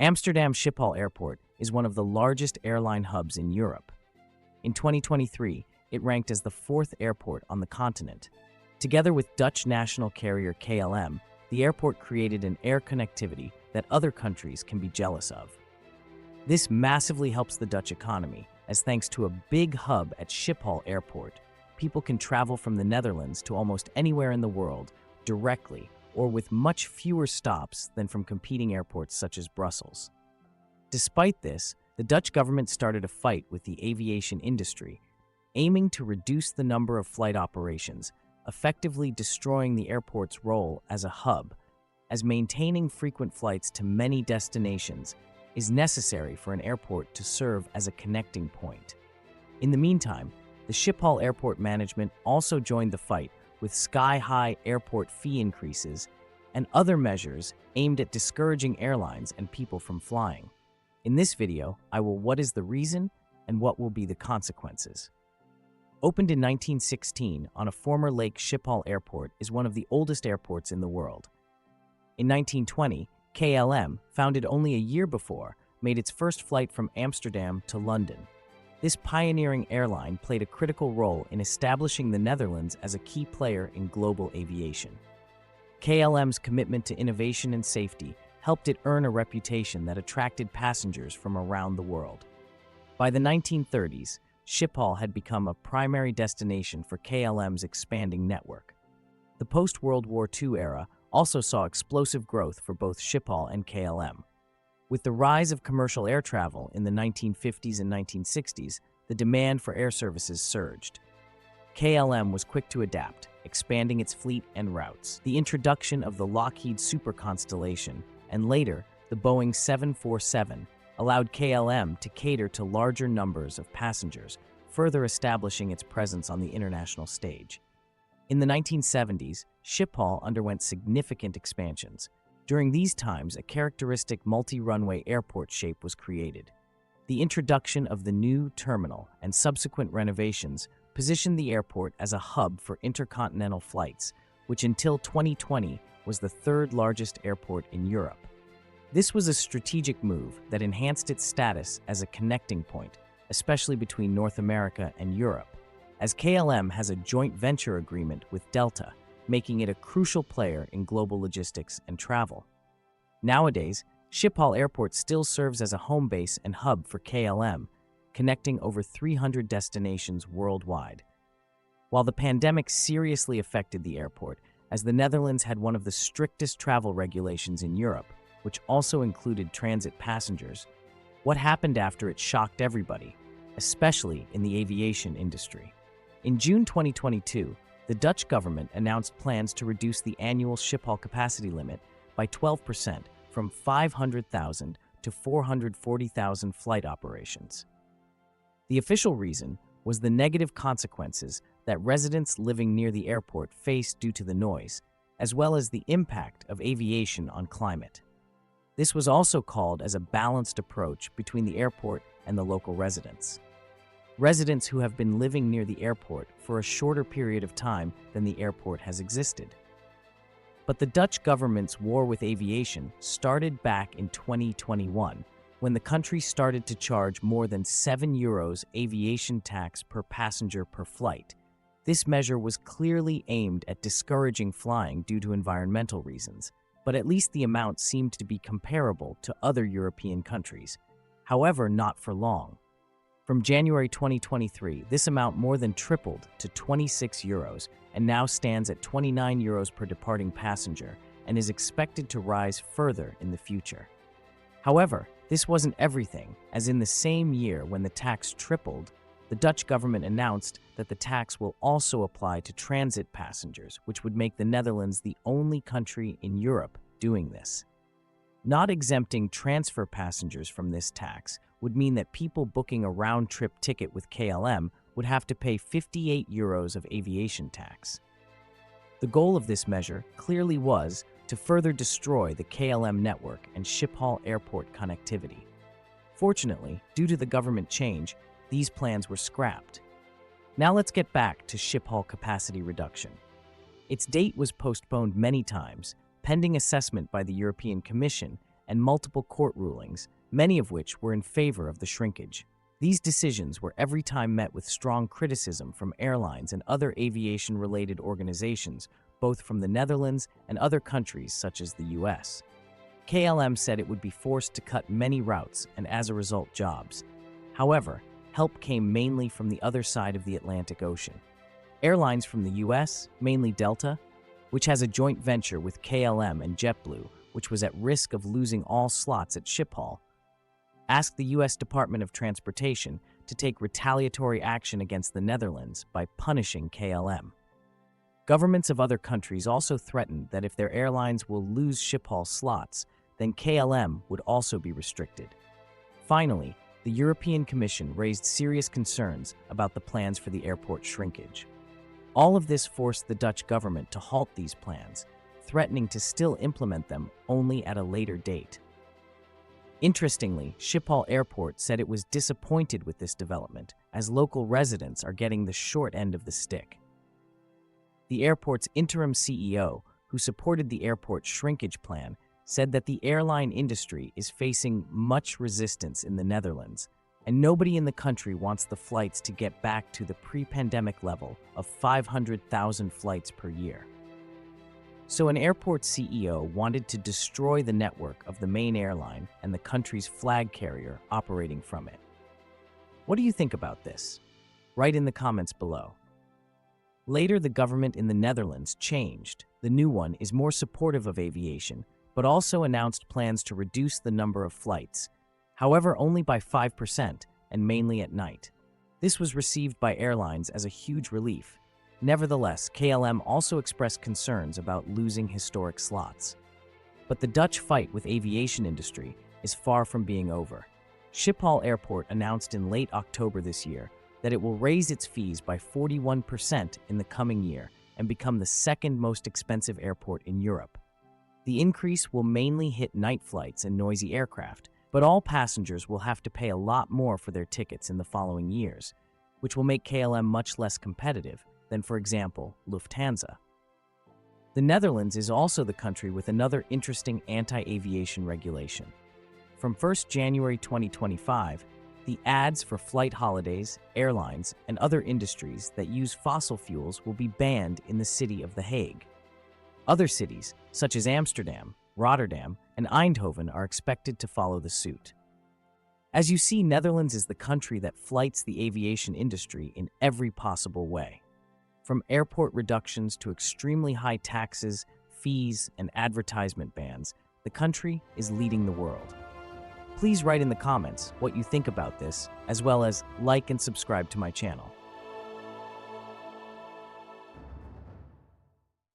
Amsterdam Schiphol Airport is one of the largest airline hubs in Europe. In 2023, it ranked as the fourth airport on the continent. Together with Dutch national carrier KLM, the airport created an air connectivity that other countries can be jealous of. This massively helps the Dutch economy, as thanks to a big hub at Schiphol Airport, people can travel from the Netherlands to almost anywhere in the world directly or with much fewer stops than from competing airports such as Brussels. Despite this, the Dutch government started a fight with the aviation industry, aiming to reduce the number of flight operations, effectively destroying the airport's role as a hub, as maintaining frequent flights to many destinations is necessary for an airport to serve as a connecting point. In the meantime, the Schiphol Airport management also joined the fight with sky-high airport fee increases and other measures aimed at discouraging airlines and people from flying. In this video, I will what is the reason and what will be the consequences. Opened in 1916 on a former Lake Schiphol Airport is one of the oldest airports in the world. In 1920, KLM, founded only a year before, made its first flight from Amsterdam to London. This pioneering airline played a critical role in establishing the Netherlands as a key player in global aviation. KLM's commitment to innovation and safety helped it earn a reputation that attracted passengers from around the world. By the 1930s, Schiphol had become a primary destination for KLM's expanding network. The post-World War II era also saw explosive growth for both Schiphol and KLM. With the rise of commercial air travel in the 1950s and 1960s, the demand for air services surged. KLM was quick to adapt, expanding its fleet and routes. The introduction of the Lockheed Super Constellation and later the Boeing 747 allowed KLM to cater to larger numbers of passengers, further establishing its presence on the international stage. In the 1970s, Schiphol underwent significant expansions. During these times, a characteristic multi-runway airport shape was created. The introduction of the new terminal and subsequent renovations positioned the airport as a hub for intercontinental flights, which until 2020 was the third largest airport in Europe. This was a strategic move that enhanced its status as a connecting point, especially between North America and Europe, as KLM has a joint venture agreement with Delta, making it a crucial player in global logistics and travel. Nowadays, Schiphol Airport still serves as a home base and hub for KLM, connecting over 300 destinations worldwide. While the pandemic seriously affected the airport, as the Netherlands had one of the strictest travel regulations in Europe, which also included transit passengers, what happened after it shocked everybody, especially in the aviation industry. In June 2022, the Dutch government announced plans to reduce the annual Schiphol capacity limit by 12% from 500,000 to 440,000 flight operations. The official reason was the negative consequences that residents living near the airport face due to the noise, as well as the impact of aviation on climate. This was also called as a balanced approach between the airport and the local residents. Residents who have been living near the airport for a shorter period of time than the airport has existed. But the Dutch government's war with aviation started back in 2021, when the country started to charge more than €7 aviation tax per passenger per flight. This measure was clearly aimed at discouraging flying due to environmental reasons, but at least the amount seemed to be comparable to other European countries. However, not for long. From January 2023, this amount more than tripled to €26 and now stands at €29 per departing passenger and is expected to rise further in the future. However, this wasn't everything, as in the same year when the tax tripled, the Dutch government announced that the tax will also apply to transit passengers, which would make the Netherlands the only country in Europe doing this. Not exempting transfer passengers from this tax would mean that people booking a round-trip ticket with KLM would have to pay €58 of aviation tax. The goal of this measure clearly was to further destroy the KLM network and Schiphol Airport connectivity. Fortunately, due to the government change, these plans were scrapped. Now let's get back to Schiphol capacity reduction. Its date was postponed many times, pending assessment by the European Commission and multiple court rulings, many of which were in favor of the shrinkage. These decisions were every time met with strong criticism from airlines and other aviation-related organizations, both from the Netherlands and other countries such as the US. KLM said it would be forced to cut many routes and, as a result, jobs. However, help came mainly from the other side of the Atlantic Ocean. Airlines from the US, mainly Delta, which has a joint venture with KLM and JetBlue, which was at risk of losing all slots at Schiphol, asked the US Department of Transportation to take retaliatory action against the Netherlands by punishing KLM. Governments of other countries also threatened that if their airlines will lose Schiphol slots, then KLM would also be restricted. Finally, the European Commission raised serious concerns about the plans for the airport shrinkage. All of this forced the Dutch government to halt these plans, threatening to still implement them only at a later date. Interestingly, Schiphol Airport said it was disappointed with this development, as local residents are getting the short end of the stick. The airport's interim CEO, who supported the airport shrinkage plan, said that the airline industry is facing much resistance in the Netherlands, and nobody in the country wants the flights to get back to the pre-pandemic level of 500,000 flights per year. So an airport CEO wanted to destroy the network of the main airline and the country's flag carrier operating from it. What do you think about this? Write in the comments below. Later, the government in the Netherlands changed. The new one is more supportive of aviation, but also announced plans to reduce the number of flights, however only by 5% and mainly at night. This was received by airlines as a huge relief. Nevertheless, KLM also expressed concerns about losing historic slots. But the Dutch fight with aviation industry is far from being over. Schiphol Airport announced in late October this year that it will raise its fees by 41% in the coming year and become the second most expensive airport in Europe. The increase will mainly hit night flights and noisy aircraft, but all passengers will have to pay a lot more for their tickets in the following years, which will make KLM much less competitive than, for example, Lufthansa. The Netherlands is also the country with another interesting anti-aviation regulation. From 1st January 2025, the ads for flight holidays, airlines, and other industries that use fossil fuels will be banned in the city of The Hague. Other cities, such as Amsterdam, Rotterdam, and Eindhoven, are expected to follow the suit. As you see, Netherlands is the country that flights the aviation industry in every possible way. From airport reductions to extremely high taxes, fees, and advertisement bans, the country is leading the world. Please write in the comments what you think about this, as well as like and subscribe to my channel.